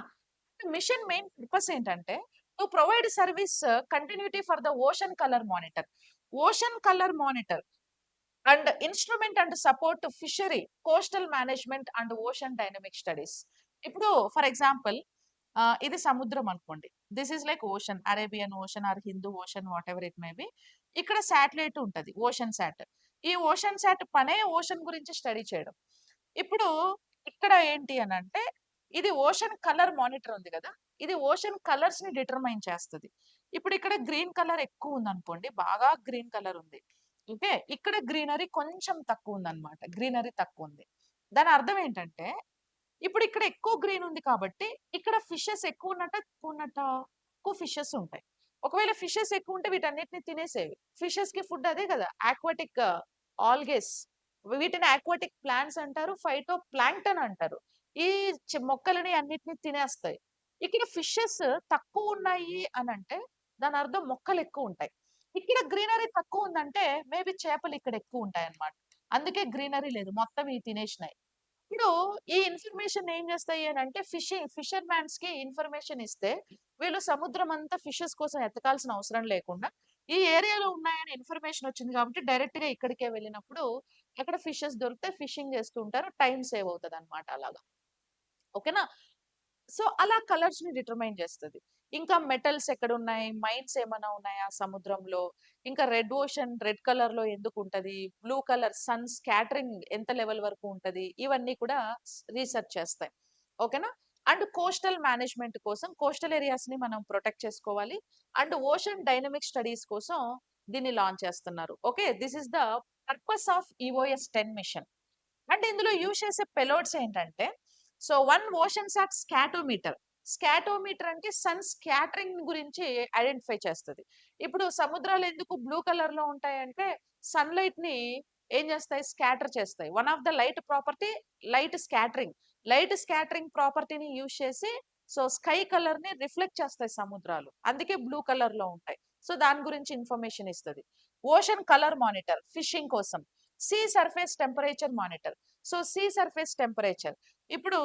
మిషన్ మెయిన్ పర్పస్ ఏంటంటే to provide service continuity for the ocean colour monitor. Ocean colour monitor and instrument and support fishery, coastal management and ocean dynamic studies. ఇప్పుడు for example ఇది సముద్రం అనుకోండి. This is like ocean, Arabian ocean or Hindu ocean, whatever it may be. ఇక్కడ satellite ఉంటది, ocean sat. ఈ ocean SAT పనే ocean గురించి study చేయడం. ఇప్పుడు ఇక్కడ ఏంటి అని అంటే ఇది ఓషన్ కలర్ మానిటర్ ఉంది కదా, ఇది ఓషన్ కలర్స్ ని డిటర్మైన్ చేస్తుంది. ఇప్పుడు ఇక్కడ గ్రీన్ కలర్ ఎక్కువ ఉంది అనుకోండి, బాగా గ్రీన్ కలర్ ఉంది. ఓకే, ఇక్కడ గ్రీనరీ కొంచెం తక్కువ ఉంది అనమాట, గ్రీనరీ తక్కువ ఉంది. దాని అర్థం ఏంటంటే ఇప్పుడు ఇక్కడ ఎక్కువ గ్రీన్ ఉంది కాబట్టి ఇక్కడ ఫిషెస్ ఎక్కువ ఉన్నట్ట తక్కువ ఉన్నట్ట, ఎక్కువ ఫిషెస్ ఉంటాయి. ఒకవేళ ఫిషెస్ ఎక్కువ ఉంటే వీటన్నిటిని తినేసేవి. ఫిషెస్ కి ఫుడ్ అదే కదా, ఆక్వాటిక్ ఆల్గేస్. వీటిని ఆక్వాటిక్ ప్లాంట్స్ అంటారు, ఫైటో ప్లాంక్టన్ అంటారు. ఈ మొక్కలని అన్నిటిని తినేస్తాయి. ఇక్కడ ఫిషెస్ తక్కువ ఉన్నాయి అని అంటే దాని అర్థం మొక్కలు ఎక్కువ ఉంటాయి. ఇక్కడ గ్రీనరీ తక్కువ ఉందంటే మేబీ చేపలు ఇక్కడ ఎక్కువ ఉంటాయి అన్నమాట. అందుకే గ్రీనరీ లేదు, మొత్తం ఇవి తినేసినాయి. ఇప్పుడు ఈ ఇన్ఫర్మేషన్ ఏం చేస్తాయి అని అంటే ఫిషర్ మ్యాన్స్ కి ఇన్ఫర్మేషన్ ఇస్తే వీళ్ళు సముద్రం అంతా ఫిషెస్ కోసం ఎతకాల్సిన అవసరం లేకుండా ఈ ఏరియాలో ఉన్నాయని ఇన్ఫర్మేషన్ వచ్చింది కాబట్టి డైరెక్ట్ గా ఇక్కడికే వెళ్ళినప్పుడు అక్కడ ఫిషెస్ దొరికితే ఫిషింగ్ చేస్తూ ఉంటారు, టైం సేవ్ అవుతుంది అనమాట అలాగా. ఓకేనా? సో అలా కలర్స్ ని డిటర్మైన్ చేస్తుంది. ఇంకా మెటల్స్ ఎక్కడ ఉన్నాయి, మైన్స్ ఏమైనా ఉన్నాయా సముద్రంలో, ఇంకా రెడ్ ఓషన్ రెడ్ కలర్ లో ఎందుకు ఉంటది, బ్లూ కలర్ సన్ స్కాటరింగ్ ఎంత లెవెల్ వరకు ఉంటది, ఇవన్నీ కూడా రీసెర్చ్ చేస్తాయి. ఓకేనా? అండ్ కోస్టల్ మేనేజ్మెంట్ కోసం కోస్టల్ ఏరియాస్ ని మనం ప్రొటెక్ట్ చేసుకోవాలి. అండ్ ఓషన్ డైనమిక్ స్టడీస్ కోసం దీన్ని లాంచ్ చేస్తున్నారు. Okay, this is the purpose of EOS-10 mission. అంటే ఇందులో యూజ్ చేసే పెలోడ్స్ ఏంటంటే so one ocean sat scatterometer. Scatterometer అంటే సన్ స్కాటరింగ్ గురించి ఐడెంటిఫై చేస్తుంది. ఇప్పుడు సముద్రాలు ఎందుకు బ్లూ కలర్ లో ఉంటాయంటే సన్లైట్ ని ఏం చేస్తాయి, స్కాటర్ చేస్తాయి. One of the light property light scattering. Light scattering ప్రాపర్టీని యూజ్ చేసి సో స్కై కలర్ ని రిఫ్లెక్ట్ చేస్తాయి సముద్రాలు, అందుకే బ్లూ కలర్ లో ఉంటాయి. సో దాని గురించి ఇన్ఫర్మేషన్ ఇస్తుంది. ఓషన్ కలర్ మానిటర్ ఫిషింగ్ కోసం. See surface temperature monitor. So see surface temperature ఇప్పుడు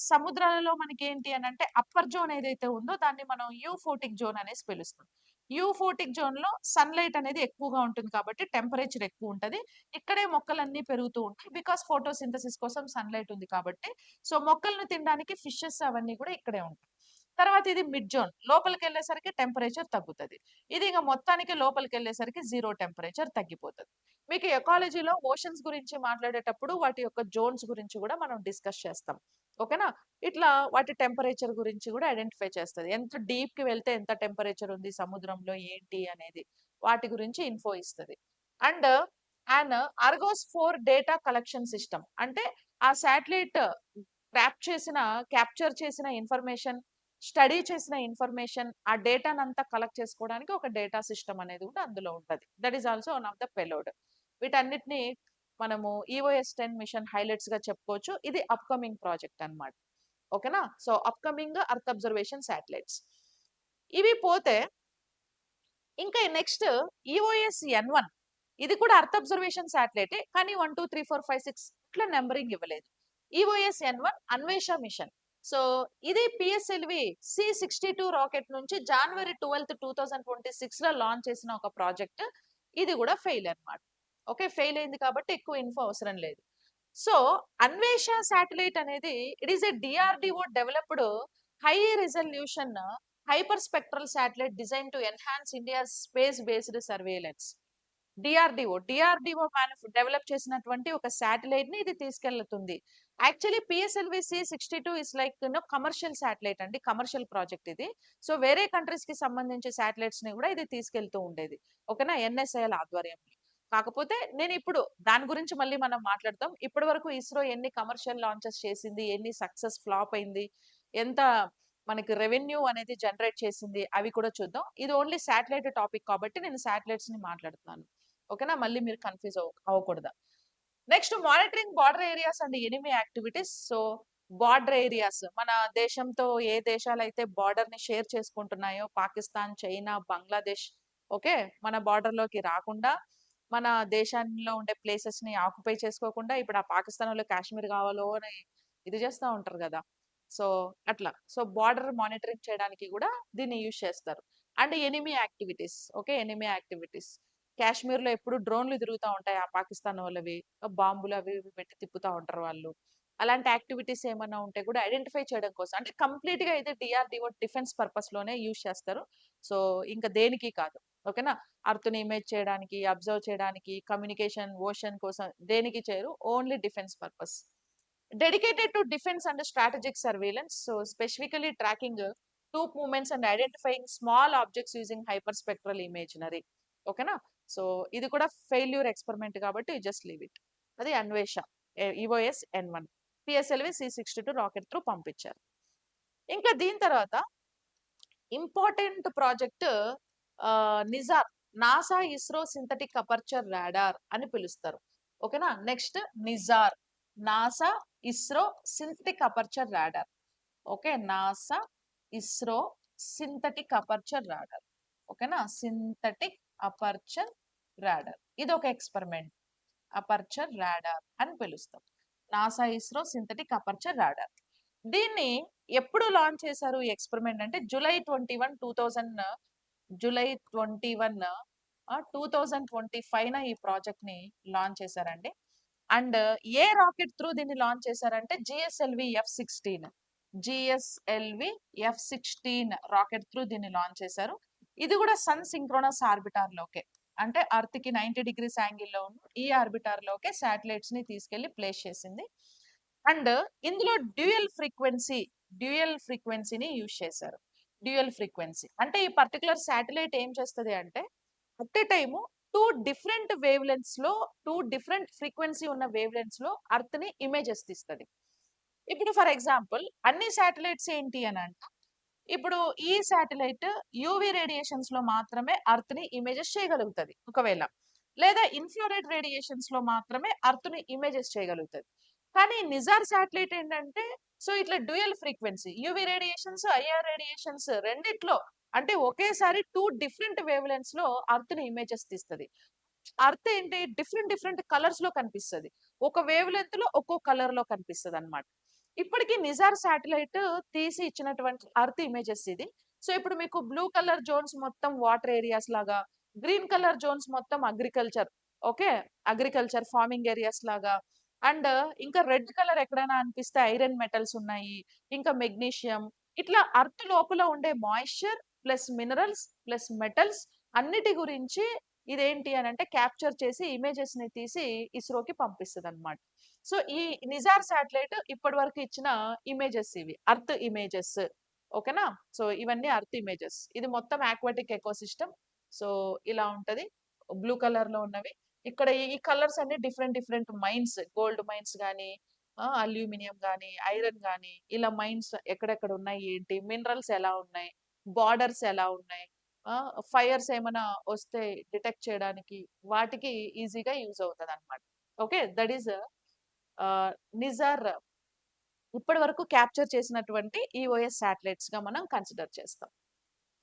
సముద్రాలలో మనకి ఏంటి అని అంటే అప్పర్ జోన్ ఏదైతే ఉందో దాన్ని మనం యూఫోటిక్ జోన్ అనేసి పిలుస్తాం. యూఫోటిక్ జోన్ లో సన్లైట్ అనేది ఎక్కువగా ఉంటుంది కాబట్టి టెంపరేచర్ ఎక్కువ ఉంటది. ఇక్కడే మొక్కలన్నీ పెరుగుతూ ఉంటాయి, బికాస్ ఫోటోసింథసిస్ కోసం సన్లైట్ ఉంది కాబట్టి. సో మొక్కలను తినడానికి ఫిషెస్ అవన్నీ కూడా ఇక్కడే ఉంటాయి. తర్వాత ఇది మిడ్ జోన్, లోపలికి వెళ్ళేసరికి టెంపరేచర్ తగ్గుతుంది. ఇది ఇక మొత్తానికి లోపలికి వెళ్ళేసరికి జీరో టెంపరేచర్ తగ్గిపోతుంది. మీకు ఎకాలజీలో ఓషన్స్ గురించి మాట్లాడేటప్పుడు వాటి యొక్క జోన్స్ గురించి కూడా మనం డిస్కస్ చేస్తాం. ఓకేనా? ఇట్లా వాటి టెంపరేచర్ గురించి కూడా ఐడెంటిఫై చేస్తుంది. ఎంత డీప్ కి వెళ్తే ఎంత టెంపరేచర్ ఉంది సముద్రంలో ఏంటి అనేది వాటి గురించి ఇన్ఫో ఇస్తుంది. And and Argos 4 data collection system అంటే ఆ శాటిలైట్ క్యాప్చర్ చేసిన ఇన్ఫర్మేషన్, స్టడీ చేసిన ఇన్ఫర్మేషన్, ఆ డేటానంతా కలెక్ట్ చేసుకోవడానికి ఒక డేటా సిస్టమ్ అనేది కూడా అందులో ఉంటుంది. That is also one of the payload. వీటన్నిటిని మనము EOS-10 మిషన్ హైలైట్స్ గా చెప్పుకోవచ్చు. ఇది అప్కమింగ్ ప్రాజెక్ట్ అన్నమాట. ఓకేనా? So upcoming earth observation satellites ఇవి పోతే ఇంకా నెక్స్ట్ EOS-N1. ఇది కూడా అర్త్ అబ్జర్వేషన్ శాటిలైట్ కానీ 1 2 3 4 5 6 ఇట్లా నెంబరింగ్ ఇవ్వలేదు. EOS-N1 Anvesha mission. సో ఇది పిఎస్ఎల్వి C62 రాకెట్ నుంచి జనవరి 12, 2026 లో లాంచ్ చేసిన ఒక ప్రాజెక్ట్. ఇది కూడా ఫెయిల్ అన్నమాట. ఓకే, ఫెయిల్ అయింది కాబట్టి ఎక్కువ ఇన్ఫో అవసరం లేదు. సో అన్వేష శాటిలైట్ అనేది it is a DRDO developed high resolution hyper spectral satellite design to enhance India space based surveillance. DRDO develop చేసినటువంటి ఒక శాటిలైట్ ని ఇది తీసుకెళ్తుంది. Actually PSLV C62 is like commercial satellite అండి, కమర్షియల్ ప్రాజెక్ట్ ఇది. So వేరే countries కి సంబంధించి శాటిలైట్స్ ని కూడా ఇది తీసుకెళ్తూ ఉండేది. ఓకేనా? NSIL ఆధ్వర్యంలో. కాకపోతే నేను ఇప్పుడు దాని గురించి మళ్ళీ మనం మాట్లాడతాం. ఇప్పటి వరకు ఇస్రో ఎన్ని కమర్షియల్ లాంచెస్ చేసింది, ఎన్ని సక్సెస్ ఫ్లాప్ అయింది, ఎంత మనకి రెవెన్యూ అనేది జనరేట్ చేసింది, అవి కూడా చూద్దాం. ఇది ఓన్లీ శాటిలైట్ టాపిక్ కాబట్టి నేను శాటిలైట్స్ ని మాట్లాడుతున్నాను. ఓకేనా? మళ్ళీ మీరు కన్ఫ్యూజ్ అవ్వకూడదు. Next monitoring border areas and enemy activities. So border areas మన దేశంతో ఏ దేశాలు అయితే బార్డర్ ని షేర్ చేసుకుంటున్నాయో పాకిస్తాన్, చైనా, బంగ్లాదేశ్, ఓకే, మన border లోకి రాకుండా, మన దేశంలో ఉండే ప్లేసెస్ ని ఆక్యుపై చేసుకోకుండా, ఇప్పుడు ఆ పాకిస్తాన్ వాళ్ళు కాశ్మీర్ కావాలో అని ఇది చేస్తూ ఉంటారు కదా. సో అట్లా, సో బార్డర్ మానిటరింగ్ చేయడానికి కూడా దీన్ని యూజ్ చేస్తారు. And enemy activities, okay, enemy activities, Kashmir లో ఎప్పుడు డ్రోన్లు తిరుగుతూ ఉంటాయి ఆ పాకిస్తాన్ వాళ్ళవి, బాంబులు అవి ఇవి పెట్టి తిప్పుతూ ఉంటారు వాళ్ళు. అలాంటి యాక్టివిటీస్ ఏమైనా ఉంటే కూడా ఐడెంటిఫై చేయడం కోసం, అంటే కంప్లీట్ గా అయితే డిఆర్డిఓ డిఫెన్స్ పర్పస్ లోనే యూజ్ చేస్తారు. సో ఇంకా దేనికి కాదు, ఓకేనా. అర్త్ ని ఇమేజ్ చేయడానికి, అబ్జర్వ్ చేయడానికి, కమ్యూనికేషన్ ఓషన్ కోసం దేనికి చేయరు, only defence purpose. Dedicated to defense and strategic surveillance, so specifically tracking troop movements and identifying small objects using hyperspectral imagery. ఓకేనా. సో ఇది కూడా ఫెయిల్యూర్ ఎక్స్పెరిమెంట్ కాబట్టి జస్ట్ లీవ్ ఇట్. అది Anvesha EOS N1, PSLV C62 rocket through పంపించారు. ఇంకా దీని తర్వాత important project NISAR, NASA ISRO synthetic aperture radar అని పిలుస్తారు. ఓకేనా. Next NISAR, NASA ISRO synthetic aperture radar. Okay, NASA ISRO synthetic aperture radar. ఓకేనా, సింథటిక్ అపర్చర్ రాడార్ ఇది ఒక ఎక్స్పెరిమెంట్, అపర్చర్ రాడార్ అని పిలుస్తాం. NASA ISRO synthetic aperture radar. దీన్ని ఎప్పుడు లాంచ్ చేశారు ఈ ఎక్స్పెరిమెంట్ అంటే జూలై 21, 2000, జూలై 21, 2025 ఈ ప్రాజెక్ట్ ని లాంచ్ చేశారండి. అండ్ ఏ రాకెట్ త్రూ దీన్ని లాంచ్ చేశారంటే GSLV F-16, GSLV F-16 rocket through దీన్ని లాంచ్ చేశారు. ఇది కూడా సన్ సింక్రోనస్ ఆర్బిటార్ లోకే, అంటే అర్త్ కి 90 degrees యాంగిల్లో ఉన్న ఈ ఆర్బిటార్ లోకే శాటిలైట్స్ ని తీసుకెళ్లి ప్లేస్ చేసింది. అండ్ ఇందులో డ్యూయల్ ఫ్రీక్వెన్సీని యూజ్ చేశారు. డ్యూయల్ ఫ్రీక్వెన్సీ అంటే ఈ పర్టికులర్ శాటిలైట్ ఏం చేస్తుంది అంటే at a time two different wave lens లో, టూ డిఫరెంట్ ఫ్రీక్వెన్సీ ఉన్న వేవ్ లెన్స్ లో అర్త్ ని ఇమేజెస్ తీస్తుంది. ఇప్పుడు ఫర్ ఎగ్జాంపుల్ అన్ని శాటిలైట్స్ ఏంటి అని అంటే, ఇప్పుడు ఈ శాటిలైట్ యూవి రేడియేషన్స్ లో మాత్రమే అర్త్ ని ఇమేజెస్ చేయగలుగుతుంది ఒకవేళ, లేదా ఇన్ఫ్రారెడ్ రేడియేషన్స్ లో మాత్రమే అర్త్ ని ఇమేజెస్ చేయగలుగుతుంది. కానీ నిజార్ శాటిలైట్ ఏంటంటే, సో ఇట్లా dual frequency, UV radiations, IR radiations రెండిట్లో, అంటే ఒకేసారి టూ డిఫరెంట్ వేవ్ లెన్స్ లో అర్త్ ని ఇమేజెస్ తీస్తుంది. అర్త్ ఏంటి, డిఫరెంట్ డిఫరెంట్ కలర్స్ లో కనిపిస్తుంది, ఒక వేవ్ లెంత్ లో ఒక్కో కలర్ లో కనిపిస్తుంది అనమాట. ఇప్పటికి నిజార్ శాటిలైట్ తీసి ఇచ్చినటువంటి అర్త్ ఇమేజెస్ ఇది. సో ఇప్పుడు మీకు బ్లూ కలర్ జోన్స్ మొత్తం వాటర్ ఏరియాస్ లాగా, గ్రీన్ కలర్ జోన్స్ మొత్తం agriculture, okay, agriculture farming areas లాగా, అండ్ ఇంకా రెడ్ కలర్ ఎక్కడైనా అనిపిస్తే ఐరన్ మెటల్స్ ఉన్నాయి, ఇంకా మెగ్నీషియం, ఇట్లా అర్త్ లోపల ఉండే moisture plus minerals plus metals అన్నిటి గురించి ఇదేంటి అని అంటే క్యాప్చర్ చేసి ఇమేజెస్ ని తీసి ఇస్రోకి పంపిస్తుంది అనమాట. సో ఈ నిజార్ శాటిలైట్ ఇప్పటి వరకు ఇచ్చిన ఇమేజెస్ ఇవి అర్త్ ఇమేజెస్, ఓకేనా. సో ఇవన్నీ అర్త్ ఇమేజెస్. ఇది మొత్తం ఆక్వాటిక్ ఎకోసిస్టమ్. సో ఇలా ఉంటది, బ్లూ కలర్ లో ఉన్నవి. ఇక్కడ ఈ కలర్స్ అన్ని different different mines, gold mines కానీ, అల్యూమినియం కానీ, ఐరన్ కానీ, ఇలా మైన్స్ ఎక్కడెక్కడ ఉన్నాయి ఏంటి, మినరల్స్ ఎలా ఉన్నాయి, బార్డర్స్ ఎలా ఉన్నాయి, ఫైర్స్ ఏమైనా వస్తే డిటెక్ట్ చేయడానికి వాటికి ఈజీగా యూజ్ అవుతుంది అనమాట. ఓకే, దట్ ఈస్ నిజార్ ఇప్పటి వరకు క్యాప్చర్ చేసినటువంటి ఈఓఎస్ శాటిలైట్స్ గా మనం కన్సిడర్ చేస్తాం.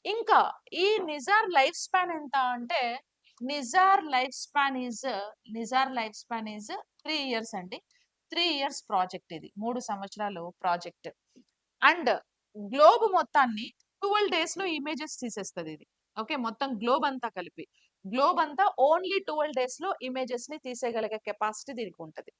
ఇంకా ఈ నిజార్ లైఫ్ స్పాన్ ఎంత అంటే, Nizar life span is 3 years అండి. 3 years ప్రాజెక్ట్ ఇది, 3 సంవత్సరాలు ప్రాజెక్ట్. అండ్ గ్లోబ్ మొత్తాన్ని 12 days లో ఇమేజెస్ తీసేస్తుంది ఇది. ఓకే, మొత్తం గ్లోబ్ అంతా కలిపి, గ్లోబ్ అంతా ఓన్లీ 12 days లో ఇమేజెస్ ని తీసేయగలిగే కెపాసిటీ దీనికి ఉంటుంది.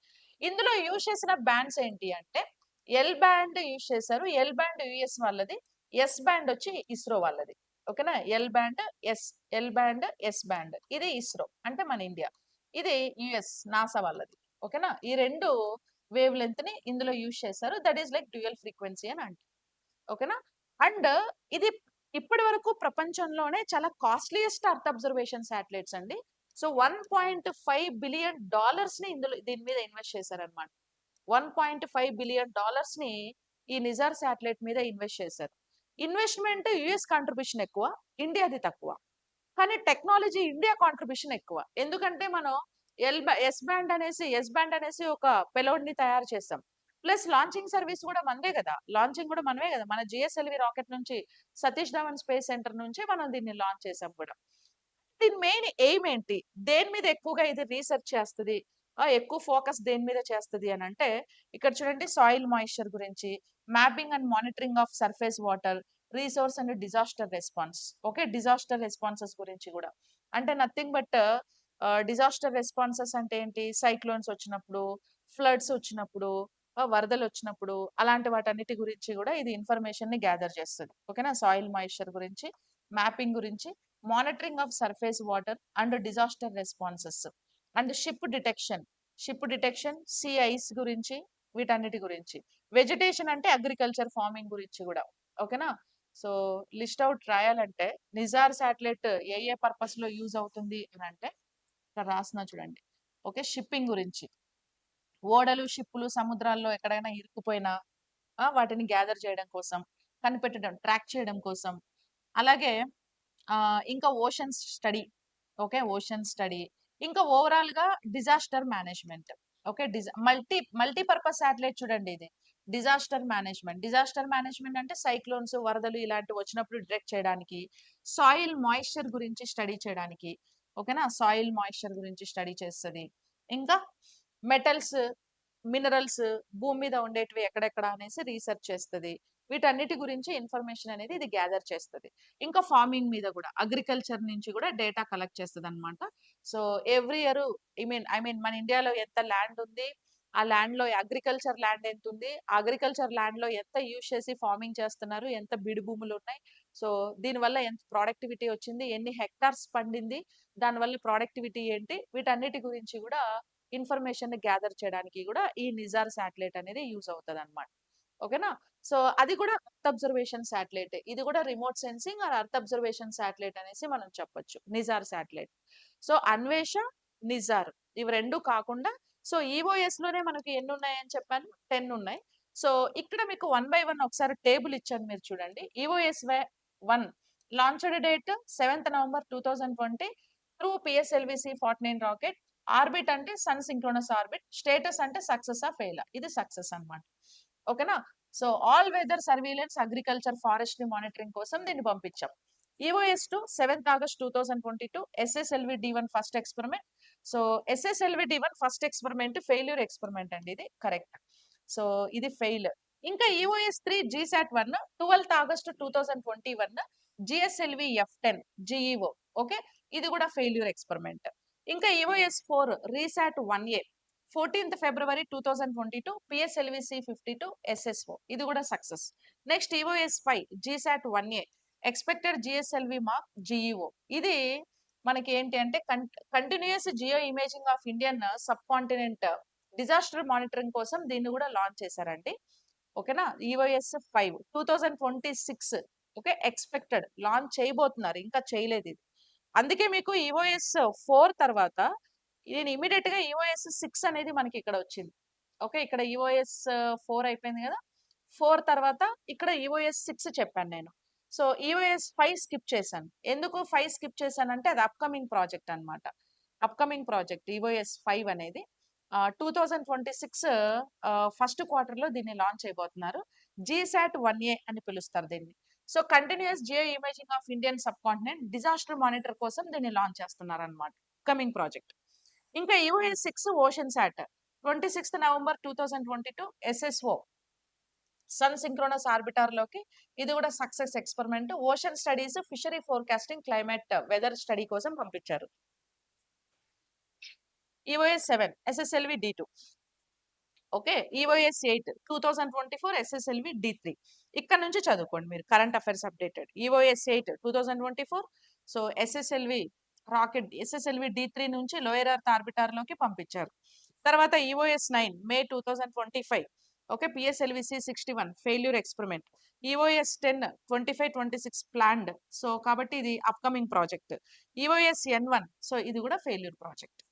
ఇందులో యూజ్ చేసిన బ్యాండ్స్ ఏంటి అంటే ఎల్ బ్యాండ్ యూజ్ చేశారు, ఎల్ బ్యాండ్ యుఎస్ వాళ్ళది, ఎస్ బ్యాండ్ వచ్చి ఇస్రో వాళ్ళది. ఓకేనా, ఎల్ బ్యాండ్ ఎస్ బ్యాండ్ ఇది ఇస్రో అంటే మన ఇండియా, ఇది యుఎస్ నాసా వాళ్ళది. ఓకేనా, ఈ రెండు వేవ్ లెంత్ ని ఇందులో యూజ్ చేశారు, that is like dual frequency అని అంటారు. ఓకేనా. అండ్ ఇది ఇప్పటి వరకు ప్రపంచంలోనే చాలా కాస్ట్లీయెస్ట్ అర్త్ అబ్జర్వేషన్ శాటిలైట్స్ అండి. సో $1.5 billion ని ఇందులో దీని మీద ఇన్వెస్ట్ చేశారనమాట. $1.5 billion ని ఈ నిజార్ శాటిలైట్ మీద ఇన్వెస్ట్ చేశారు. ఇన్వెస్ట్మెంట్ యుఎస్ కాంట్రిబ్యూషన్ ఎక్కువ, ఇండియాది తక్కువ. కానీ టెక్నాలజీ ఇండియా కాంట్రిబ్యూషన్ ఎక్కువ, ఎందుకంటే మనం ఎస్ బ్యాండ్ అనేసి ఒక పెలోడ్ ని తయారు చేస్తాం. ప్లస్ లాంచింగ్ సర్వీస్ కూడా మనదే కదా, లాంచింగ్ కూడా మనమే కదా, మన జిఎస్ఎల్వి రాకెట్ నుంచి, సతీష్ ధావన్ స్పేస్ సెంటర్ నుంచి మనం దీన్ని లాంచ్ చేసాం కూడా. దీని మెయిన్ ఎయిమ్ ఏంటి? దేని మీద ఎక్కువగా ఇది రీసెర్చ్ చేస్తది? ఎక్కువ ఫోకస్ దేని మీద చేస్తది అనంటే, ఇక్కడ చూడండి సాయిల్ మాయిశ్చర్ గురించి, mapping and monitoring of surface water, resource and disaster response. Okay. Disaster responses గురించి గూడా. అంటే నథింగ్ బట్ డిజాస్టర్ రెస్పాన్సెస్ అంటే ఏంటి? సైక్లోన్స్ వచ్చినప్పుడు, ఫ్లడ్స్ వచ్చినప్పుడు, వరదలొచ్చినప్పుడు అలాంటి వాటన్నిటి గురించి గూడా ఇది ఇన్ఫర్మేషన్‌ని గ్యాదర్ చేస్తది. ఓకేనా? సాయిల్ మాయిశ్చర్ గురించి, మ్యాపింగ్ గురించి, monitoring of surface water and disaster responses and ship detection, sea ice గురించి, వీటన్నిటి గురించి. వెజిటేషన్ అంటే అగ్రికల్చర్ ఫార్మింగ్ గురించి గూడా. ఓకేనా? సో, లిస్ట్ ఔట్ రాయాలంటే నిజార్ శాటిలైట్ ఏ పర్పస్ లో యూజ్ అవుతుంది అనంటే ఇక్కడ రాస్తున్నా చూడండి. ఓకే. షిప్పింగ్ గురించి. ఓడలు, షిప్పులు సముద్రాల్లో ఎక్కడైనా ఇరుక్కుపోయినా వాటిని గ్యాదర్ చేయడం కోసం, కనిపెట్టడం, ట్రాక్ చేయడం కోసం. అలాగే ఇంకా oceans study. Okay. Ocean study. ఇంకా ఓవరాల్‌గా disaster management. Okay. Multi purpose satellite చూడండి ఇది. డిజాస్టర్ మేనేజ్‌మెంట్ అంటే సైక్లోన్స్, వరదలు ఇలాంటివి వచ్చినప్పుడు డిటెక్ట్ చేయడానికి, సాయిల్ మాయిశ్చర్ గురించి స్టడీ చేయడానికి. ఓకేనా? సాయిల్ మాయిశ్చర్ గురించి స్టడీ చేస్తది. ఇంకా మెటల్స్, మినరల్స్ భూమి మీద ఉండేటివి ఎక్కడెక్కడ అనేసి రీసెర్చ్ చేస్తది. వీటన్నిటి గురించి ఇన్ఫర్మేషన్ అనేది ఇది గ్యాదర్ చేస్తది. ఇంకా ఫార్మింగ్ మీద గూడా, అగ్రికల్చర్ నుంచి గూడా డేటా కలెక్ట్ చేస్తదనమాట. So, every year I mean మన ఇండియాలో ఎంత ల్యాండ్ ఉంది? ఆ ల్యాండ్‌లో అగ్రికల్చర్ ల్యాండ్ ఎంతుంది? అగ్రికల్చర్ ల్యాండ్‌లో ఎంత యూజ్ చేసి ఫార్మింగ్ చేస్తున్నారు? ఎంత బీడు భూములున్నాయి? సో, దీనివల్ల ఎంత ప్రొడక్టివిటీ వచ్చింది? ఎన్ని హెక్టార్స్ పండింది? దానివల్ల ప్రొడక్టివిటీ ఏంటి? వీటన్నిటి గురించి గూడా ఇన్ఫర్మేషన్‌ని గ్యాదర్ చేయడానికి గూడా ఈ నిజార్ శాటిలైట్ అనేది యూజ్ అవుతదనమాట. ఓకేనా? సో, అది కూడా ఎర్త్ అబ్జర్వేషన్ శాటిలైటే. ఇది కూడా remote sensing or earth observation satellite అనేసి మనం చెప్పొచ్చు. NISAR satellite. So, Anvesha, NISAR ఇవి 2 కాకుండా సో, ఈఓఎస్‌లోనే మనకి ఎన్నున్నాయని చెప్పాను? 10 ఉన్నాయి. సో, ఇక్కడ మీకు వన్ బై వన్ ఒకసారి టేబుల్ ఇచ్చాను మీరు చూడండి. ఈఓఎస్ 1 లాంచ్డ్ డేట్ 7థ్ నవంబర్ 2020 త్రూ పిఎస్ఎల్వి సి-49 రాకెట్. ఆర్బిట్ అంటే సన్ సింక్రోనస్ ఆర్బిట్. స్టేటస్ అంటే సక్సెసా? ఫెయిలా? ఇది సక్సెస్ అన్నమాట. ఓకేనా? So, all weather surveillance, agriculture, forestry monitoring కోసం దీన్ని పంపించాం. EOS two 7th August 2022 SSLV D one first experiment. So, SSLV D one first experiment failure experiment అండి ఇది. కరెక్ట్. సో, ఇది ఫెయిల్. ఇంకా ఈఓఎస్-3 జీసాట్-1 12th ఆగస్ట్ 2021 జిఎస్ఎల్వి ఎఫ్10 జీఈఓ. ఓకే. ఇది కూడా ఫెయిల్యూర్ ఎక్స్పెరిమెంట్. ఇంకా ఈఓఎస్-4 రీసాట్-1ఏ 14th ఫిబ్రవరి 2022 పిఎస్ఎల్వి సి-52 ఎస్ఎస్ఓ. ఇది కూడా success. Next EOS five GSAT one A expected GSLV mark GEO. ఇది మనకి ఏంటి అంటే continuous geo imaging of Indian subcontinent disaster monitoring కోసం దీన్ని కూడా లాంచ్ చేశారండి. ఓకేనా? ఈఓఎస్-5 2026 ఓకే. ఎక్స్‌పెక్టెడ్ లాంచ్ చేయబోతున్నారు. ఇంకా చేయలేదు ఇది. అందుకే మీకు ఈఓఎస్-4 తర్వాత నేను ఇమ్మీడియేట్‌గా ఈఓఎస్-6 అనేది మనకి ఇక్కడ వచ్చింది. ఓకే. ఇక్కడ ఈఓఎస్-4 అయిపోయింది గదా! 4 తర్వాత ఇక్కడ ఈఓఎస్-6 చెప్పాను నేను. సో, ఈఓఎస్-5 స్కిప్ చేశాను. ఎందుకు 5 స్కిప్ చేశానంటే అది అప్‌కమింగ్ ప్రాజెక్ట్ అన్నమాట. అప్‌కమింగ్ ప్రాజెక్ట్ ఈఓఎస్-5 అనేది 2026 ఫస్ట్ క్వార్టర్‌లో దీన్ని లాంచ్ చేయబోతున్నారు. జీసాట్-1ఏ అని పిలుస్తారు దీన్ని. So, continuous geo imaging of Indian subcontinent disaster monitor కోసం దీన్ని లాంచ్ చేస్తున్నారన్నమాట. Coming project. ఇంకా ఈఓఎస్-6 ocean sat 26th November 2022 SSO sun synchronous orbiter లోకి ఇది కూడా success experiment. Ocean studies, fishery forecasting, climate weather study కోసం పంపించారు. EOS seven SSLV D two. Okay. EOS eight 2024 SSLV D three. ఇక్కడ నుంచి చదువుకోండి మీరు current affairs updated. EOS eight 2024 so, SSLV D three నుంచి లోయర్ ఎర్త్ ఆర్బిటార్ లోకి పంపించారు. తర్వాత EOS May 2025 okay. PSLV C failure experiment. EOS 25-26 planned. So, కాబట్టి ఇది అప్‌కమింగ్ ప్రాజెక్ట్. ఈఓఎస్-N1 సో, ఇది కూడా ఫెయిల్యూర్ ప్రాజెక్ట్.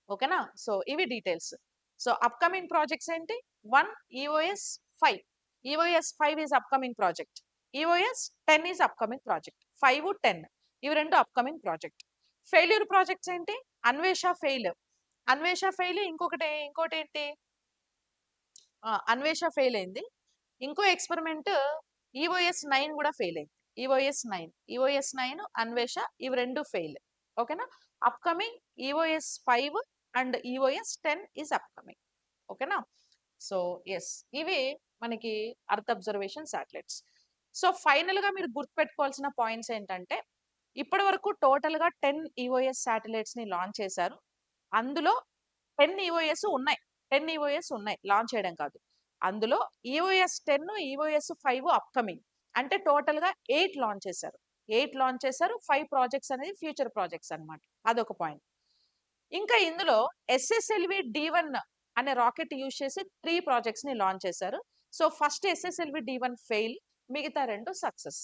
ఓకేనా? సో, ఇవి డీటెయిల్స్. సో, అప్‌కమింగ్ ప్రాజెక్ట్స్ ఏంటి? 1 EOS. EOS is upcoming project. EOS is upcoming project. 5, 10 ఇవి 2 అప్‌కమింగ్ ప్రాజెక్ట్. ఫెయిల్యూర్ ప్రాజెక్ట్స్ ఏంటి? అన్వేష fail. ఇంకోటేంటి? అన్వేష fail అయింది. ఇంకో ఎక్స్‌పెరిమెంట్ ఈఓఎస్-9 కూడా ఫెయిల్ అయింది. ఈఓఎస్ 9 అన్వేష ఇవి రెండు ఫెయిల్. ఓకేనా? Upcoming EOS 5 and EOS 10 is upcoming. ఓకేనా? సో ఎస్, ఇవి మనకి earth observation satellites. So final గా మీరు గుర్తుపెట్టుకోవాల్సిన పాయింట్స్ ఏంటంటే, ఇప్పటి వరకు టోటల్ గా 10 ఈఓఎస్ శాటిలైట్స్ ని లాంచ్ చేశారు. అందులో 10 ఈఓఎస్ ఉన్నాయి. 10 ఈఓఎస్ ఉన్నాయి, లాంచ్ చేయడం కాదు. అందులో ఈఓఎస్ 10, ఈఓఎస్ 5 అప్కమింగ్. అంటే టోటల్ గా 8 లాంచ్ చేశారు. 8 లాంచ్ చేశారు. 5 ప్రాజెక్ట్స్ అనేది ఫ్యూచర్ ప్రాజెక్ట్స్ అన్నమాట. అదొక పాయింట్. ఇంకా ఇందులో SSLV-D1 అనే రాకెట్ యూజ్ చేసి 3 ప్రాజెక్ట్స్ ని లాంచ్ చేశారు. సో ఫస్ట్ SSLV-D1 ఫెయిల్, మిగతా 2 సక్సెస్.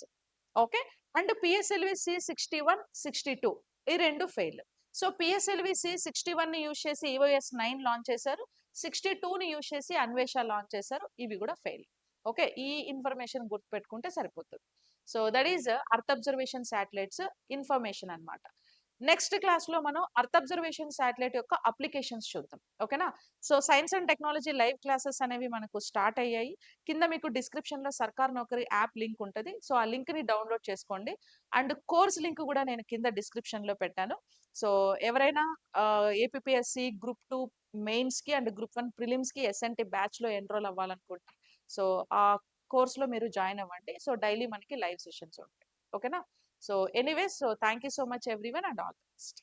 ఓకే. అండ్ PSLV-C61, 62 ఈ 2 ఫెయిల్. సో PSLV-C61 ని యూజ్ చేసి EOS-9 లాంచ్ చేశారు. 62 ని యూజ్ చేసి అన్వేష లాంచ్ చేశారు. ఇవి కూడా ఫెయిల్. ఓకే. ఈ ఇన్ఫర్మేషన్ గుర్తుపెట్టుకుంటే సరిపోతుంది. So that is earth observation satellites information అన్నమాట. నెక్స్ట్ క్లాస్ లో మనం అర్త్ అబ్జర్వేషన్ శాటిలైట్ యొక్క అప్లికేషన్స్ చూద్దాం. ఓకేనా? So science and technology live classes అనేవి మనకు స్టార్ట్ అయ్యాయి. కింద మీకు డిస్క్రిప్షన్ లో సర్కార్ నౌకరీ యాప్ లింక్ ఉంటుంది. సో ఆ లింక్ ని డౌన్లోడ్ చేసుకోండి. అండ్ కోర్స్ లింక్ కూడా నేను కింద డిస్క్రిప్షన్ లో పెట్టాను. సో ఎవరైనా ఏపీఎస్సి గ్రూప్ 2 మెయిన్స్ కి అండ్ గ్రూప్ 1 ప్రిలిమ్స్ కి ఎస్ఎన్టీ బ్యాచ్ లో ఎన్రోల్ అవ్వాలనుకుంటే సో ఆ కోర్స్ లో మీరు జాయిన్ అవ్వండి. సో డైలీ మనకి లైవ్ సెషన్స్ ఉంటాయి. ఓకేనా? So anyways, so thank you so much everyone and all the best.